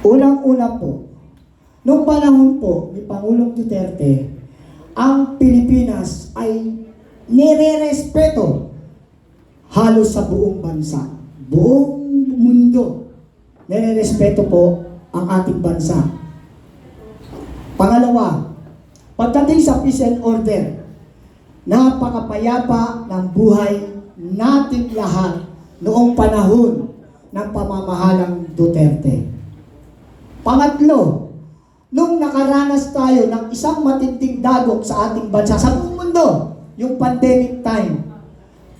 Unang-una po, nung panahon po ni Pangulong Duterte, ang Pilipinas ay nire-respeto halos sa buong bansa, buong mundo. Nire-respeto po ang ating bansa. Pangalawa, pagdating sa peace and order, napakapayapa ng buhay nating lahat noong panahon ng pamamahalang Duterte. Pangatlo, nung nakaranas tayo ng isang matinding dagok sa ating bansa, sa buong mundo, yung pandemic time,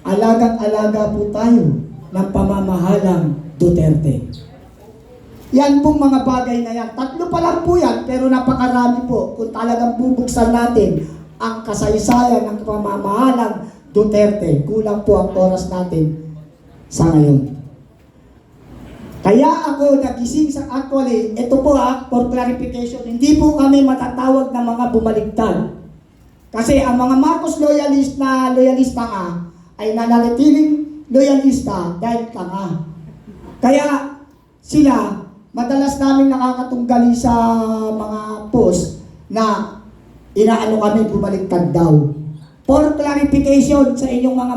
alagang-alaga po tayo ng pamamahalang Duterte. Yan pong mga bagay na yan. Tatlo pa lang po yan, pero napakarami po kung talagang bubuksan natin ang kasaysayan ng pamamahalang Duterte. Kulang po ang oras natin sa ngayon. Kaya ako nagising sa actually, ito po for clarification, hindi po kami matatawag na mga bumaligtad. Kasi ang mga Marcos loyalista nga, ay nananatiling loyalista dahil tanga. Kaya sila, madalas namin nakakatunggali sa mga post na inaano kami bumaligtad daw. For clarification sa inyong mga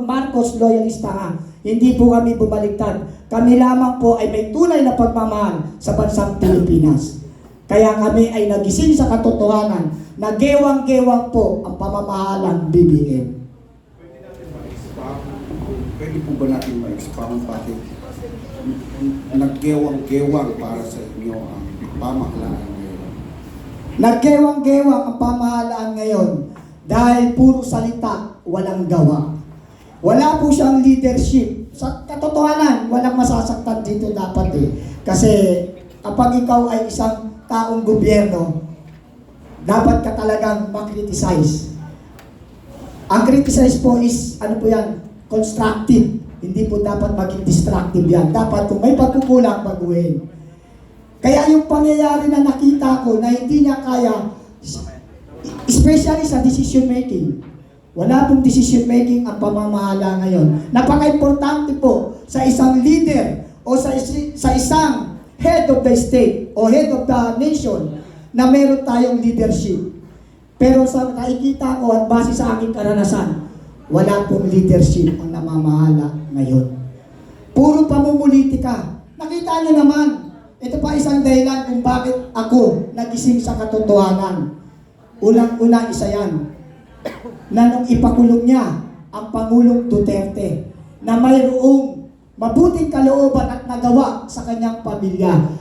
Marcos loyalista nga, hindi po kami bumaligtad. Kami lamang po ay may tunay na pagmamahal sa bansang Pilipinas. Kaya kami ay nagising sa katotohanan na gewang-gewang po ang pamamahalang BBM. Pwede po ba natin ma-expound pati naggewang-gewang para sa inyo ang pamahalaan ngayon? Naggewang-gewang ang pamahalaan ngayon dahil puro salita, walang gawa. Wala po siyang leadership. Sa katotohanan, walang masasaktan dito dapat eh. Kasi kapag ikaw ay isang taong gobyerno, dapat ka talagang makriticize. Ang criticize po is, ano po yan, constructive. Hindi po dapat maging destructive yan. Dapat kung may pagkukulang, baguhin. Kaya yung pangyayari na nakita ko na hindi niya kaya, especially sa decision making, wala pong decision making ang pamamahala ngayon. Napaka-importante po sa isang leader o sa isang head of the state o head of the nation na meron tayong leadership. Pero sa nakikita ko at base sa aking karanasan, wala pong leadership ang namamahala ngayon. Puro pamumulitika. Nakita niyo naman, ito pa isang dahilan kung bakit ako nagising sa katotohanan. Unang-una isa yan, na nung ipakulong niya ang Pangulong Duterte na mayroong mabuting kalooban at nagawa sa kanyang pamilya.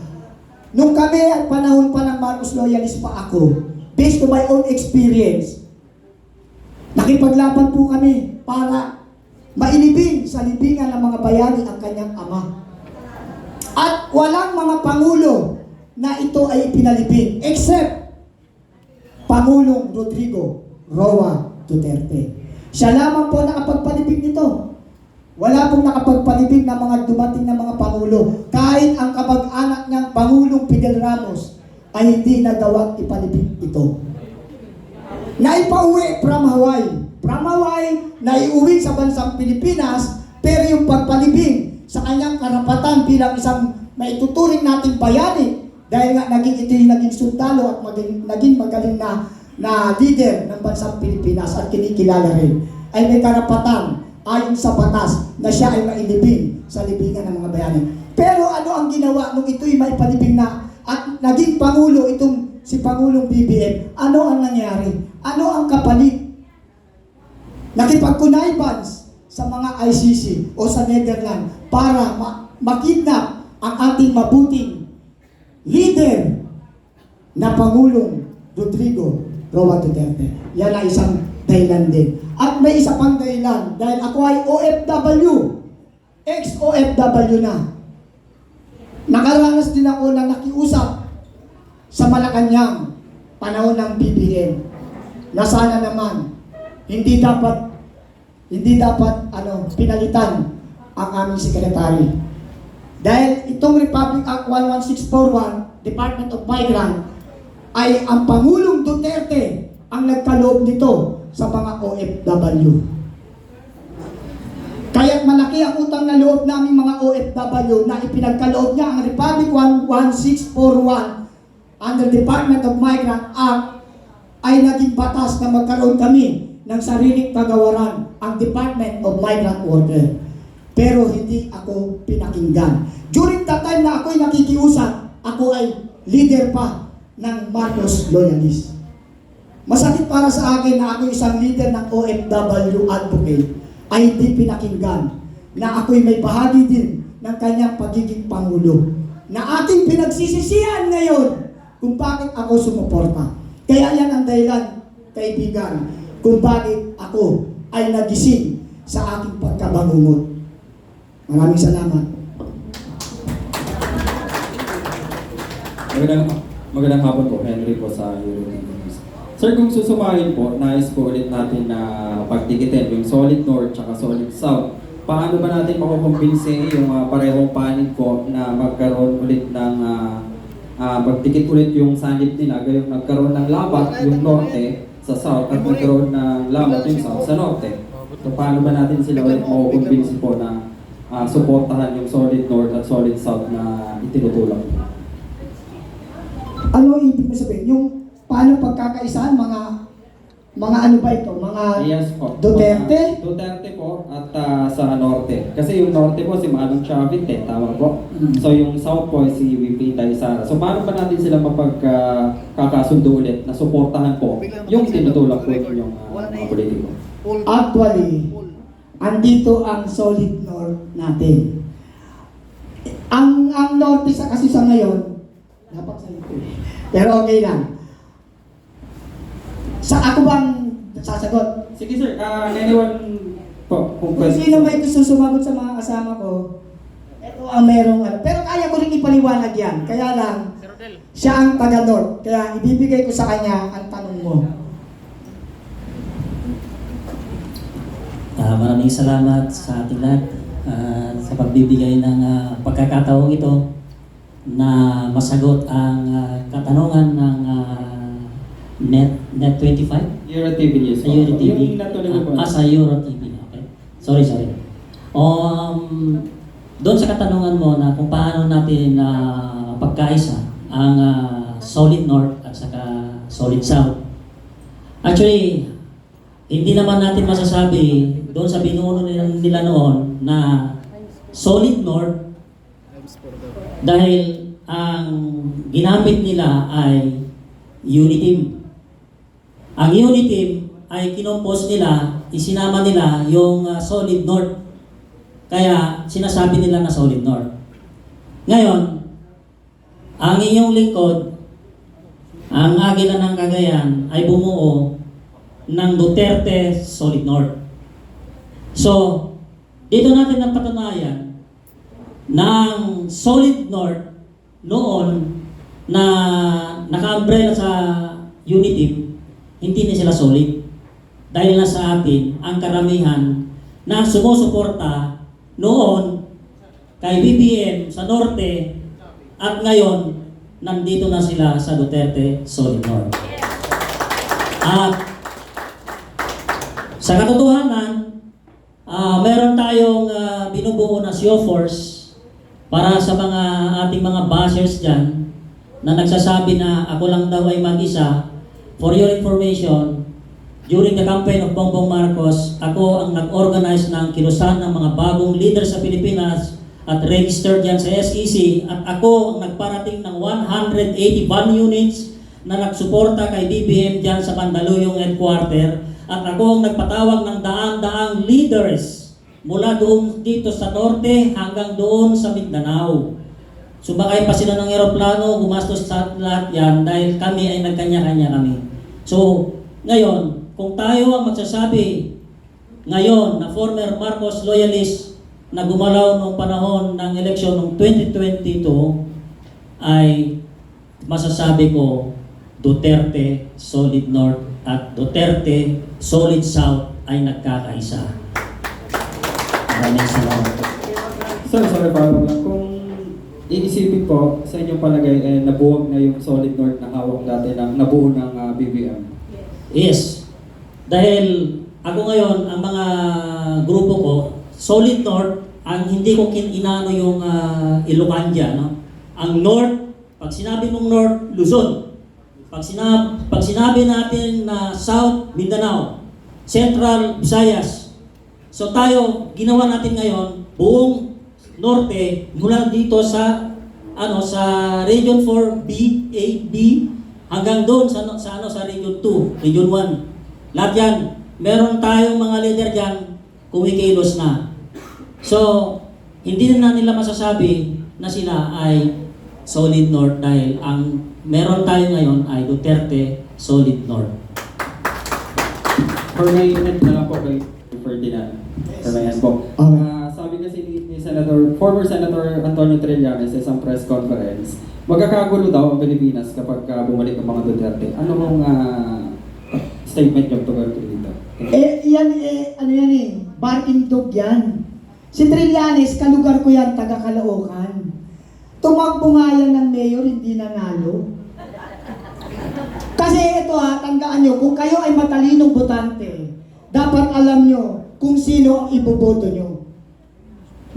Nung kami at panahon pa ng Marcos loyalist pa ako, based to my own experience, nakipaglaban po kami para mailibing sa libingan ng mga bayani ang kanyang ama. At walang mga pangulo na ito ay ipinalibing except Pangulong Rodrigo Roa Duterte. Siya lamang po nakapagpalibing nito. Wala pong nakapagpalibing ng mga dumating na mga pangulo. Kahit ang kamag-anak niyang Pangulong Fidel Ramos ay hindi nagawang ipalibing ito. Naipauwi from Hawaii. From Hawaii, naiuwi sa bansang Pilipinas, pero yung pagpalibing sa kanyang karapatan bilang isang maituturing nating bayani, dahil nga ito yung naging sundalo at naging magaling na leader ng bansang Pilipinas at kinikilala rin, ay may karapatan ayon sa batas na siya ay mailibing sa libingan ng mga bayani. Pero ano ang ginawa nung ito'y maipalibing na at naging Pangulo itong si Pangulong BBM? Ano ang nangyari? Ano ang kapalit? Nakipag-connive sa mga ICC o sa Netherlands para makidnap ang ating mabuting leader na Pangulong Rodrigo Roa Duterte. Yan ay isang dahilan din. At may isa pang dahilan, dahil ako ay OFW, ex-OFW na. Nakaranas din ako na nakiusap sa Malacanang panahon ng BBM na sana naman hindi dapat pinalitan ang aming sekretary. Dahil itong Republic Act 11641, Department of Migrant, ay ang Pangulong Duterte ang nagkaloob nito sa mga OFW. Kaya't malaki malaki ang utang na loob namin mga OFW na ipinagkaloob niya ang Republic 11641 under Department of Migrant Act ay naging batas na magkaroon kami ng sariling kagawaran, ang Department of Migrant Worker. Pero hindi ako pinakinggan. During that time na ako'y nakikiusap, ako ay leader pa ng Marcos Loyalist. Masakit para sa akin na ako isang leader ng OFW advocate ay hindi pinakinggan na ako'y may bahagi din ng kanyang pagiging Pangulo na ating pinagsisisihan ngayon kung bakit ako sumuporta. Kaya yan ang dahilan, kaibigan, kung bakit ako ay nagising sa aking pagkabangungot. Maraming salamat. Magandang hapon po, Henry po sa European News. Sir, kung susumahin po, nais po ulit natin na pagdikitin yung Solid North at Solid South. Paano ba natin makukumbinsi yung parehong panig po na magkaroon ulit ng magdikit ulit yung sanib nila, gayong nagkaroon ng labat yung Norte sa South at nagkaroon ng labat yung South sa Norte. So paano ba natin sila ulit makukumbinsi po na suportahan yung Solid North at Solid South na itinutulak? Ano ibig mo sabihin? Yung paano pagkakaisahan mga ano ba ito? Mga Yes po. Duterte? Duterte po at sa Norte. Kasi yung Norte po si Manong Chavit tama po. So yung South po si VP Sara. So paano ba natin sila mapagkakasundo ulit na suportahan po yung tinutulak po yung mga politiko? Actually, andito ang Solid North natin. Ang Norte kasi sa ngayon, dapat sa likod. Pero okay lang. Sa ako bang sasagot? Sige sir, anyone po kung Kung sino may gusto sumagot sa mga kasama ko, ito ang merong ano. Pero kaya ko rin ipaliwanag yan. Kaya lang, siya ang taga-North. Kaya ibibigay ko sa kanya ang tanong mo. Maraming salamat sa ating lahat sa pagbibigay ng pagkakataong ito na masagot ang katanungan ng Net 25? Euro TV News po. Euro TV. Yung natuloy po. Sa Euro TV. Okay. Sorry. Doon sa katanungan mo na kung paano natin pagkaisa ang Solid North at saka Solid South. Actually, hindi naman natin masasabi doon sa binuno nila noon na Solid North dahil ang ginamit nila ay Uniteam. Ang Uniteam ay kinompose nila, isinama nila yung Solid North. Kaya sinasabi nila na Solid North. Ngayon, ang inyong lingkod, ang Agila ng Cagayan ay bumuo ng Duterte Solid North. So, dito natin napatunayan na ang Solid North noon na naka-umbrella sa Uniteam, hindi na sila solid. Dahil na sa atin ang karamihan na sumusuporta noon kay BBM sa Norte at ngayon nandito na sila sa Duterte Solid North. At sa katotohanan, meron tayong binubuo na SEO Force para sa mga ating mga bashers dyan na nagsasabi na ako lang daw ay mag-isa. For your information, during the campaign of Bongbong Marcos, ako ang nag-organize ng kilusan ng mga bagong leader sa Pilipinas at registered dyan sa SEC at ako ang nagparating ng 180 van units na nagsuporta kay BBM dyan sa Mandaluyong headquarter at ako ang nagpatawag ng daan-daang leaders mula doon dito sa Norte hanggang doon sa Mindanao. Sumakay pa sila ng eroplano, gumastos sa lahat yan dahil kami ay nagkanya-kanya kami. So, ngayon, kung tayo ang magsasabi ngayon na former Marcos loyalist na gumalaw noong panahon ng eleksyon noong 2022 ay masasabi ko Duterte Solid North at Duterte Solid South ay nagkakaisa. Maraming salamat. Sir, sorry parang lang. Kung iisipin ko, sa inyong palagay, nabuwag na yung Solid North na hawak dati ng nabuo ng BBM. Yes. Dahil ako ngayon, ang mga grupo ko, Solid North ang hindi ko inano yung Ilocandia, no? Ang North, pag sinabi mong North, Luzon. Pag sinabi natin na South, Mindanao. Central, Visayas. So tayo, ginawa natin ngayon, buong Norte, mula dito sa sa Region 4, B, A, B, hanggang doon sa Region 2, Region 1. Lahat yan, meron tayong mga leader dyan, kumikilos na. So, hindi na nila masasabi na sila ay Solid North dahil ang meron tayo ngayon ay Duterte Solid North. For my unit na lang po kay Ferdinand. Karamayan po. Okay. Sabi kasi ni former Senator Antonio Trillanes sa isang press conference, magkakagulo daw ang Pilipinas kapag bumalik ang mga Duterte. Ano mong statement niyo tungkol dito? Ano yan barking dog yan. Si Trillanes, kalugar ko yan, taga Caloocan. Tumakbo nga yan ng mayor, hindi nanalo. Kasi ito tandaan nyo, kung kayo ay matalinong botante, dapat alam nyo kung sino ang iboboto nyo.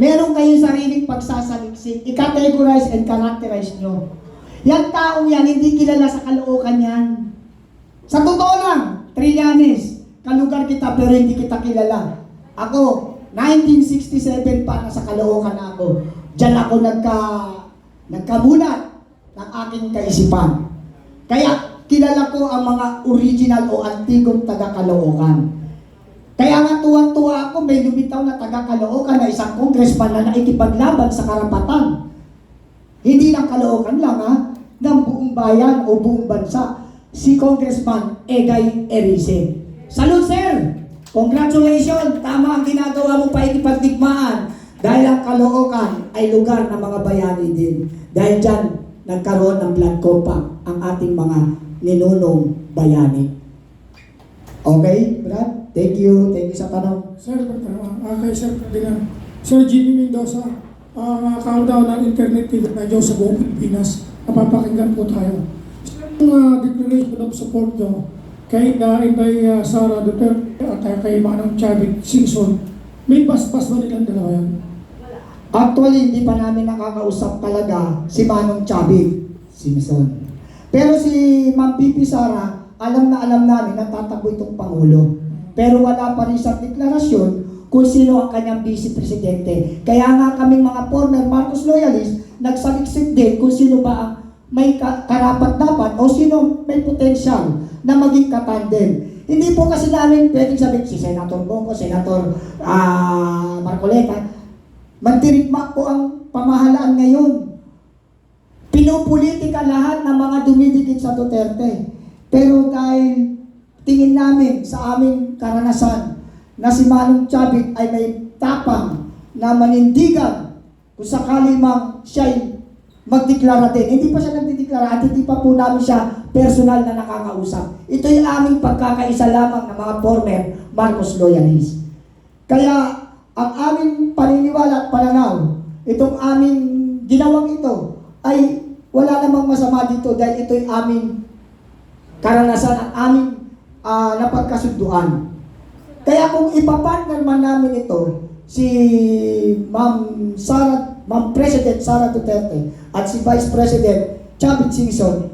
Meron kayong sariling pagsasaliksik, i-categorize and characterize nyo. Yan taong yan, hindi kilala sa Caloocan yan. Sa totoo lang, Trillanes, kalugar kita pero hindi kita kilala. Ako, 1967 pa nasa Caloocan na ako. Diyan ako nagkamulat ng aking kaisipan. Kaya kilala ko ang mga original o antigong taga Caloocan. Kaya nga tuwang-tuwa ako, may lumitaw na taga Caloocan na isang congressman na nakikipaglaban sa karapatan. Hindi ng Caloocan lang ng buong bayan o buong bansa. Si Congressman Egay Erice. Salud, sir! Congratulations! Tama ang ginagawa mo pa ikipagdigmaan. Dahil ang Caloocan ay lugar ng mga bayani din. Dahil dyan, nagkaroon ng blood compact ang ating mga ninunong bayani. Okay, Brad? Thank you. Thank you sa tanong. Sir, kay Sir Ferdinand. Sir Jimmy Mendoza, countdown ng Internet TV Radio sa buong Pilipinas. Napapakinggan po tayo. Ang declaration of support nyo kay Inday Sara Duterte at kay Manong Chavit Singson, may paspas ba nilang dalawa yan? Actually, hindi pa namin nakakausap talaga si Manong Chavit Singson. Pero si Ma'am Pipi Sara, alam namin na tatakbo itong Pangulo. Pero wala pa rin sa deklarasyon kung sino ang kanyang vice presidente. Kaya nga kaming mga former Marcos loyalists, nagsaliksik din kung sino ba ang may karapat-dapat o sino may potensyal na maging katandem. Hindi po kasi namin pwedeng sabihin si Senator Bongo, Senator Marcoleta. Mandirigma po ang pamahalaan ngayon. Pinopolitika lahat ng mga dumidikit sa Duterte. Pero dahil tingin namin sa aming karanasan na si Manong Chavit ay may tapang na manindigan kung sakali mang siya'y magdeklara din. Hindi pa siya nagdedeklara at hindi pa po namin siya personal na nakakausap. Ito yung aming pagkakaisa lamang ng mga former Marcos loyalists. Kaya ang aming paniniwala at pananaw, itong aming ginawang ito ay wala namang masama dito dahil ito yung aming karanasan at aming napagkasunduan. Kaya kung ipapartner man namin ito, si Ma'am President Sara Duterte at si Vice President Chavit Singson,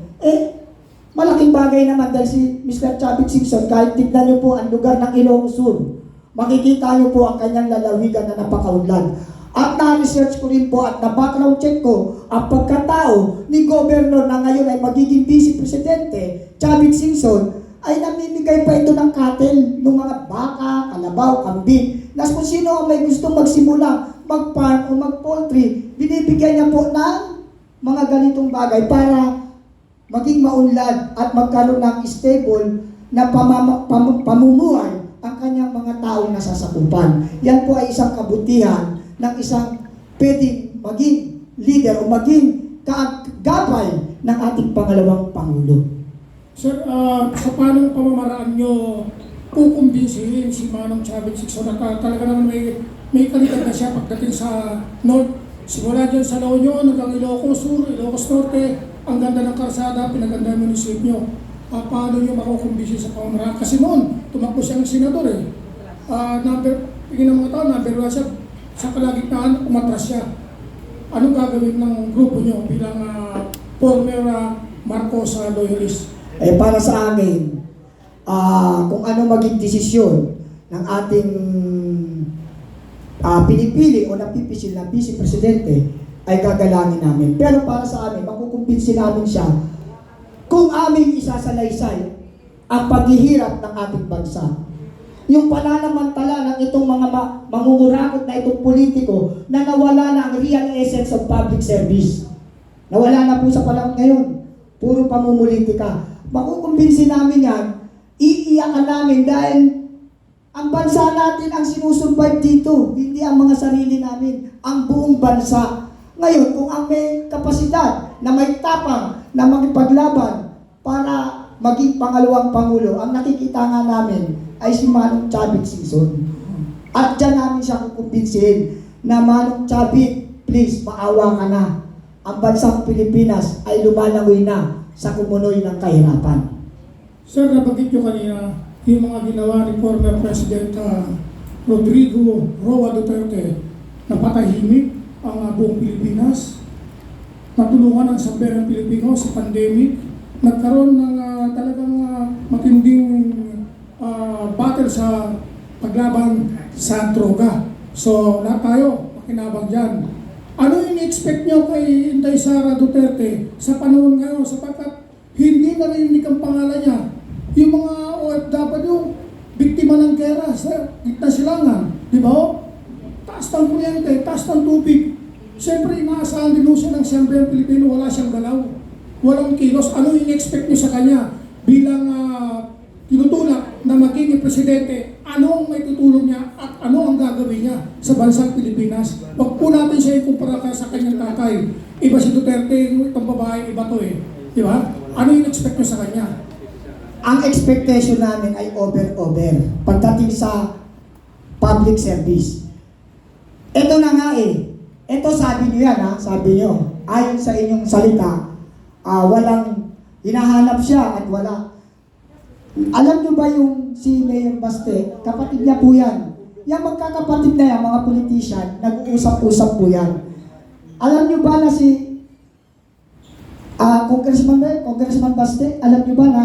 malaking bagay naman dahil si Mr. Chavit Singson, kahit tignan niyo po ang lugar ng Ilocos Sur, makikita niyo po ang kanyang lalawigan na napakaunlad. At na-research ko rin po at na-background check ko ang pagkatao ni Governor na ngayon ay magiging Vice Presidente, Chavit Singson, ay namimigay pa ito ng cattle, ng mga baka, kalabaw, kambing. Nas kung sino ang may gustong magsimula, mag-farm o mag-poultry, binibigyan niya po ng mga ganitong bagay para maging maunlad at magkaroon ng stable na pamumuhay ang kanyang mga taong nasasakupan. Yan po ay isang kabutihan ng isang pwedeng maging leader o maging kaagapay ng ating pangalawang Pangulo. Sir, sa paanong pamamaraan nyo kukumbinsihin si Manong Chavit Singson na talaga naman may kalidad na siya pagdating sa North. Simula dyan sa La Union hanggang Ilocos Sur, Ilocos Norte, ang ganda ng karsada, pinaganda ng munisipyo. Paano nyo makukumbinsin sa pamamaraan? Kasi noon, tumakbo siyang senador tingin ng mga tao, number 1 siya. sa kalagitnaan umatras siya. Anong gagawin ng grupo nyo bilang former Marcos loyalist? Para sa amin, kung ano maging desisyon ng ating pinipili o napipisil na vice presidente ay gagalangin namin. Pero para sa amin, makukumbinsi namin siya kung aming isasalaysay ang paghihirap ng ating bansa. Yung pananamantala ng itong mga mangungurakot na itong politiko na nawala na ang real essence of public service. Nawala na po sa panahon ngayon. Puro pamumulitika. Makukumbinsi namin yan, iiyakan namin dahil ang bansa natin ang sinusurvive dito, hindi ang mga sarili namin, ang buong bansa. Ngayon, kung ang may kapasidad na may tapang na makipaglaban para maging pangalawang Pangulo, ang nakikita nga namin ay si Manong Chavit Singson. At dyan namin siya kukumbinsihin na Manong Chavit, please, maawa ka na. Ang bansang Pilipinas ay lumalangoy na sa kumunoy ng kahirapan. Sir, nabanggit nyo kanina yung mga ginawa ni former President Rodrigo Roa Duterte na patahimik ang buong Pilipinas, natulungan ang sambayan ng Pilipino sa pandemic, nagkaroon ng talagang matinding battle sa paglaban sa droga. So, lahat tayo makinabang dyan. Ano yung expect nyo kay Inday Sara Duterte sa panahon ngayon sapagkat hindi narinig ang pangalan niya? Yung mga OFW, biktima ng gera sa gitna silangan, di ba? Taas ng kuryente, taas ng tubig. Siyempre, inaasahan din siya ng siyempre Pilipino, wala siyang galaw. Walang kilos. Ano yung expect niyo sa kanya bilang tinutulak na maging presidente? Ano ang may tutulong niya at ano ang gagawin niya sa bansang Pilipinas? Wag po natin siya ikumpara sa kanyang tatay. Iba si Duterte, itong babae, iba to eh. Di ba? Ano yung expect niyo sa kanya? Ang expectation namin ay over pagdating sa public service. Ito na nga eh. Ito sabi niyo yan ha, sabi niyo. Ayon sa inyong salita, walang hinahanap siya at wala. Alam niyo ba yung si Mayor Baste, kapatid niya po yan. Yung magkakapatid na yan, mga politician, nag-uusap-usap po yan. Alam niyo ba na si Congressman Baste, alam niyo ba na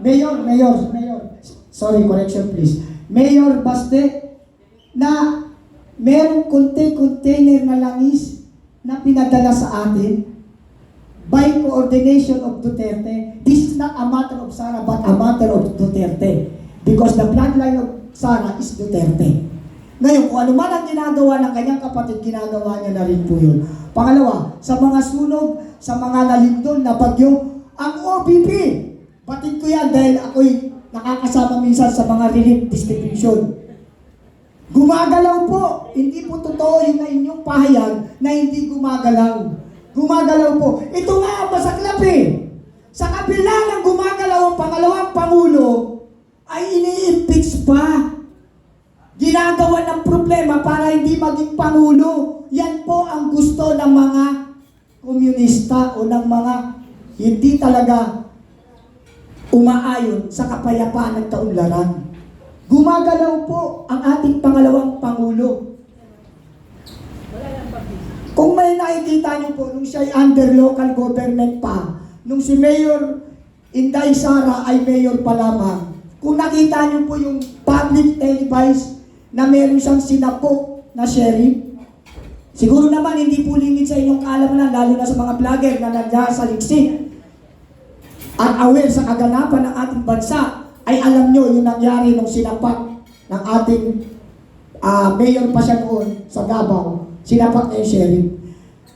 Mayor, sorry, correction please. Mayor Baste, na merong container na langis na pinadala sa atin by coordination of Duterte. This is not a matter of Sara but a matter of Duterte because the bloodline of Sara is Duterte. Ngayon, kung ano man ang ginagawa ng kanyang kapatid, ginagawa niya na rin po yun. Pangalawa, sa mga sunog, sa mga nalindol na bagyo, ang OBP, batid ko yan dahil ako'y nakakasama minsan sa mga relief distribution. Gumagalaw po. Hindi po totoo yung na inyong pahayag na hindi gumagalaw. Gumagalaw po. Ito nga ang masaklap eh. Sa kabila ng gumagalaw ang pangalawang Pangulo, ay ini-impeach pa. Ginagawa ng problema para hindi maging Pangulo. Yan po ang gusto ng mga komunista o ng mga hindi talaga umaayon sa kapayapaan ng taunlaran. Gumagalaw po ang ating pangalawang Pangulo. Kung may nakikita niyo po, nung siya ay under local government pa, nung si Mayor Inday Sara ay mayor pa lamang, kung nakita niyo po yung public televised na meron siyang sinapok na sheriff, siguro naman hindi po lingid sa inyong kaalaman, lalo na sa mga vlogger na nandiyan sa liksik at aware sa kaganapan ng ating bansa, ay alam nyo yung nangyari nung sinapak ng ating mayor pa siya noon sa Davao, sinapak na yung sheriff.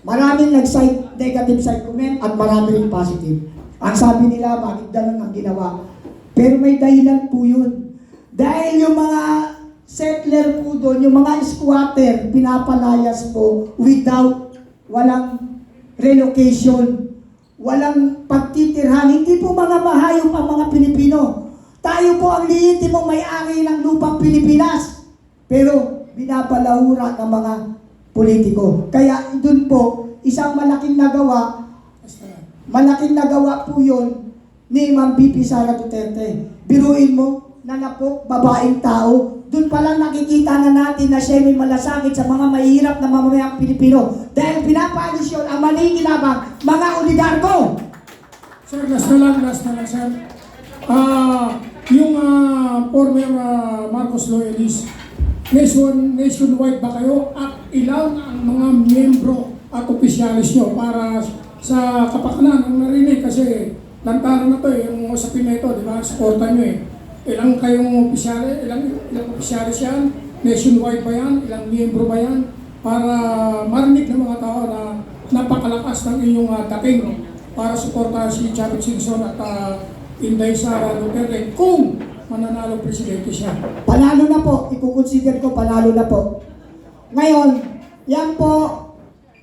Maraming nag-side, negative side comment at marami rin positive. Ang sabi nila, bakit ganun ang ginawa? Pero may dahilan po yun. Dahil yung mga settler po doon, yung mga squatter, pinapalayas po without, walang relocation, walang pagtitirhan. Hindi po mga mahayop ang mga Pilipino. Tayo po ang lihitimong may-ari ng lupang Pilipinas. Pero binapalahura ng mga politiko. Kaya doon po, isang malaking nagawa po yun ni Ma'am BP Sara Duterte. Biruin mo, nanapok, babaeng tao, doon pa lang nakikita na natin na siya may malasakit sa mga mahihirap na mamamayang Pilipino. Dahil pinapaalis yun ang maninginabang mga oligarko. Sir, last na lang, sir. Yung former Marcos loyalist, nationwide ba kayo at ilang ang mga miyembro at opisyalis nyo para sa kapakanan ang narinig kasi lantaran na to yung usapin na ito, di ba? Supportan nyo Ilang kayong opisyalis, ilang opisyalis yan? Nationwide ba yan? Ilang miyembro ba yan? Para marinig ng mga tao na napakalakas ng inyong dating para suportahan si Chavez Singson at Inday Sara Duterte kung mananalo presidente siya. Panalo na po, ikukonsider ko panalo na po. Ngayon, yan po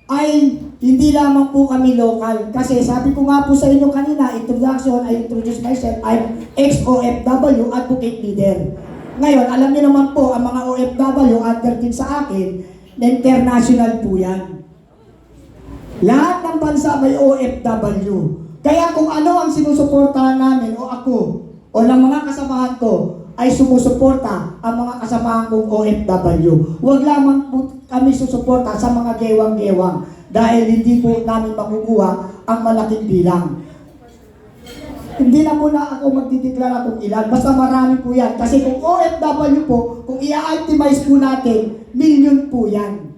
ay hindi lamang po kami local. Kasi sabi ko nga po sa inyo kanina, introduction, I introduce myself, I'm ex-OFW, advocate leader. Ngayon, alam niyo naman po, ang mga OFW, under din sa akin, na international po yan. Lahat ng bansa may OFW. Kaya kung ano ang sinusuportahan namin, o ako, o ng mga kasamahan ko, ay sumusuporta ang mga kasamahan kong OFW. Huwag lamang po kami susuporta sa mga gewang-gewang dahil hindi po namin makukuha ang malaking bilang. Hindi na muna ako magdideklara kung ilan, basta marami po yan. Kasi kung OFW po, kung i-optimize po natin, million po yan.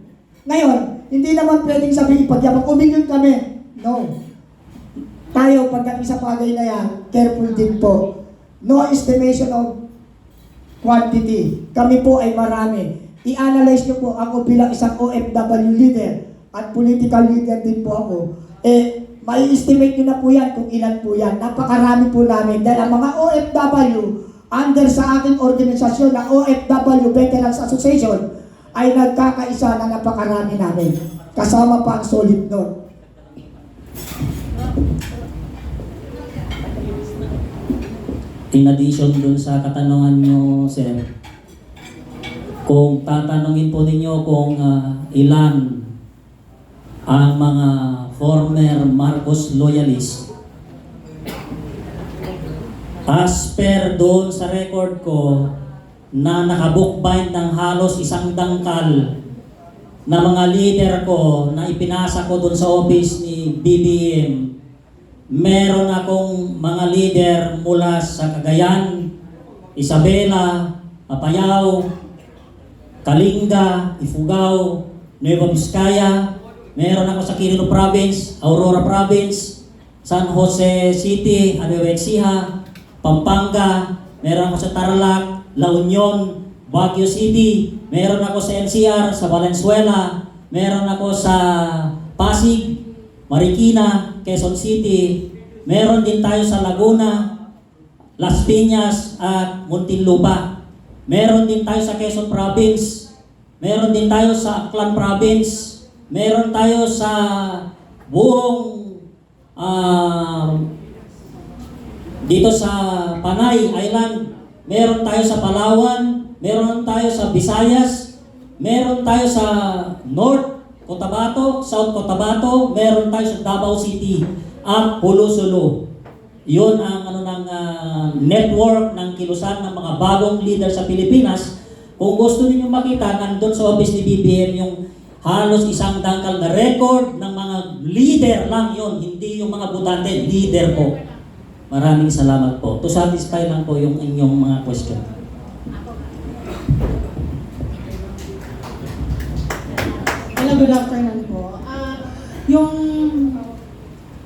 Ngayon, hindi naman pwedeng sabihin ipagyaman, kung million kami. No. Tayo, pagdating sa bagay na yan, careful din po. No estimation of quantity. Kami po ay marami. I-analyze nyo po ako bilang isang OFW leader at political leader din po ako. May estimate nyo na po yan kung ilan po yan. Napakarami po namin. Dahil ang mga OFW under sa aking organisasyon na OFW Veterans Association ay nagkakaisa na napakarami namin. Kasama pa ang Solid North. In addition dun sa katanungan nyo, sir, kung tatanungin po ninyo kung ilan ang mga former Marcos loyalist, as per doon sa record ko na nakabookbind ng halos 1 dangkal na mga leader ko na ipinasa ko doon sa office ni BBM, meron akong mga leader mula sa Cagayan, Isabela, Apayao, Kalinga, Ifugao, Nueva Vizcaya. Meron ako sa Quirino Province, Aurora Province, San Jose City, Nueva Ecija, Pampanga. Meron ako sa Tarlac, La Union, Baguio City. Meron ako sa NCR, sa Valenzuela. Meron ako sa Pasig, Marikina, Quezon City. Meron din tayo sa Laguna, Las Piñas at Muntinlupa. Meron din tayo sa Quezon Province. Meron din tayo sa Aklan Province. Meron tayo sa buong dito sa Panay Island. Meron tayo sa Palawan. Meron tayo sa Visayas. Meron tayo sa North Cotabato, South Cotabato. Meron tayo sa Davao City at Pulo-Sulu. Yun ang network ng kilusan ng mga bagong leader sa Pilipinas. Kung gusto niyo makita, nandun sa office ni BBM yung halos 1 dangkal na record ng mga leader lang yon, hindi yung mga butante, leader po. Maraming salamat po. To satisfy lang po yung inyong mga question. Hello, good afternoon po. Yung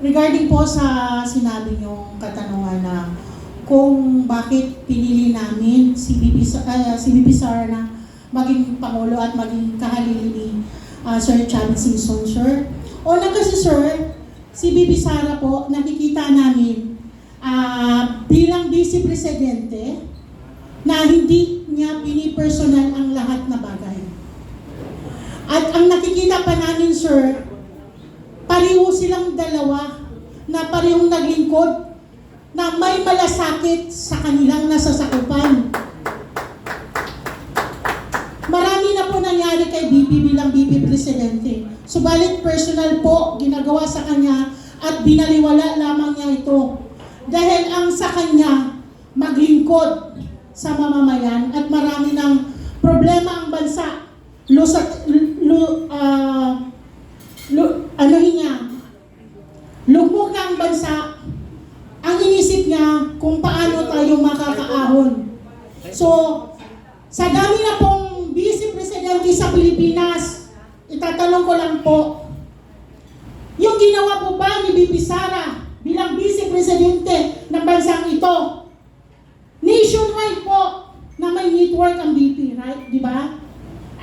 regarding po sa sinabi niyong katanungan na kung bakit pinili namin si BP Sara na maging Pangulo at maging kahalili ni Sir Chavez Singson, sir. Una kasi, sir, si BP Sara po, nakikita namin bilang Vice Presidente na hindi niya pinipersonal ang lahat na bagay. At ang nakikita pa namin, sir, pareho silang dalawa na parehong naglingkod na may malasakit sa kanilang nasasakupan. Marami na po nangyari kay BP bilang BP Presidente. Subalit personal po ginagawa sa kanya at binaliwala lamang niya ito. Dahil ang sa kanya maglingkod sa mamamayan at marami ng bansa. Lugmok na ang bansa. Ang inisip niya kung paano tayo makakaahon. So, sa dami na pong Vice Presidente sa Pilipinas, itatanong ko lang po, yung ginawa po ba ni BP Sara bilang Vice Presidente ng bansang ito, nationwide po na may network ang BP, right? Di ba?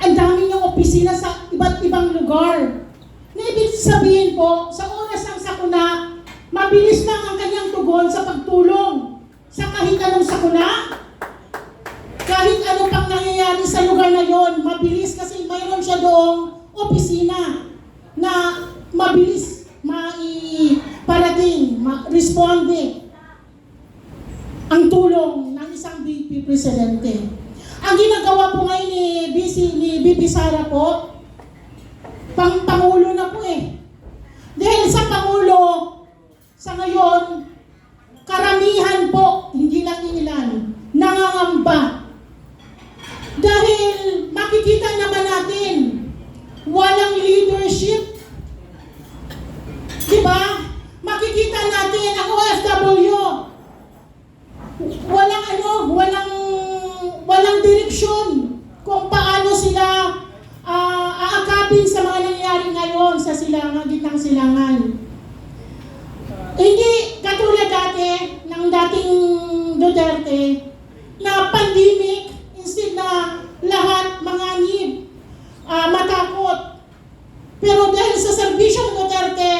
Ang dami niyong opisina sa iba't ibang lugar. Na ibig sabihin po, sa oras ng sakuna, mabilis lang ang kanyang tugon sa pagtulong sa kahit anong sakuna. Kahit ano pang nangyayari sa lugar na yon, mabilis kasi mayroon siya doong opisina na mabilis maiparating, responde ang tulong ng isang BP Presidente. Ang ginagawa po ngayon ni BP Sara po, Pangulo na po eh. Dahil sa Pangulo, sa ngayon, karamihan po, hindi lang ilan, nangangamba. Dahil makikita naman natin, walang leadership. Diba? Makikita natin ang OFW, walang direksyon kung paano sila aakapin sa mga nangyayari ngayon sa gitnang silangan. Hindi katulad dati ng dating Duterte na pandemic, instead na lahat manganib, matakot. Pero dahil sa serbisyong Duterte,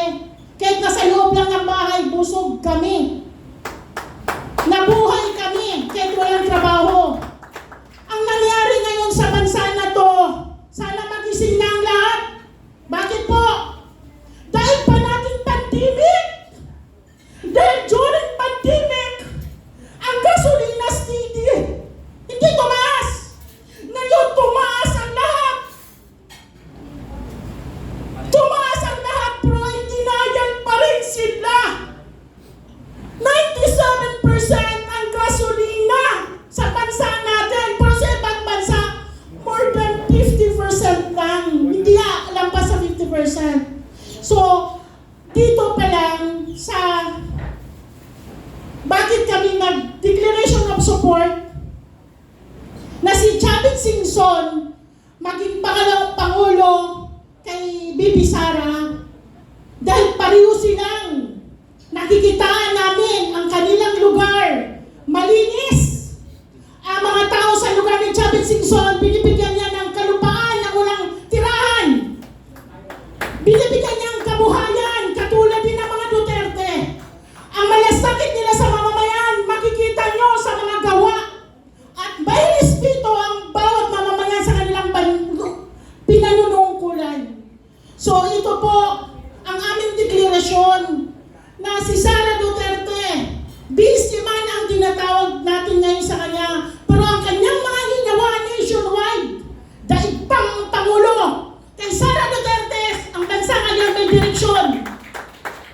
kahit nasa loob lang ng bahay, busog kami. Nabuhay kami kahit walang trabaho. Ang nangyari ngayon sa bansa na to, sana magising na ang lahat. Bakit po? Dahil pa nating pandemic. Dahil during pandemic, ang gasolina steady. Hindi tumaas. Ngayon tumaas ang lahat. Tumaas ang lahat, pero hindi na yan pa rin sila. 97% ang gasolina sa bansa natin, pero sa ibang bansa, more than 50% lang. Hindi alam pa sa 50%. So, dito pa lang sa bakit kami nag-declaration of support na si Chavit Singson maging pangalawang Pangulo kay BP Sara dahil pareho silang nakikitaan namin ang kanilang lugar malinis. Ang mga tao sa lugar ni Chavit Singson, binibigyan niya ng kalupaan na walang tirahan. Binibigyan niya ang kabuhayan, katulad din ng mga Duterte. Ang malasakit nila sa mamamayan, makikita nyo sa mga gawa. At may respeto ang bawat mamamayan sa kanilang pinanunungkulan. So ito po ang aming deklarasyon na si Sara Duterte, busy man ang tinatawag natin ngayon sa kanya,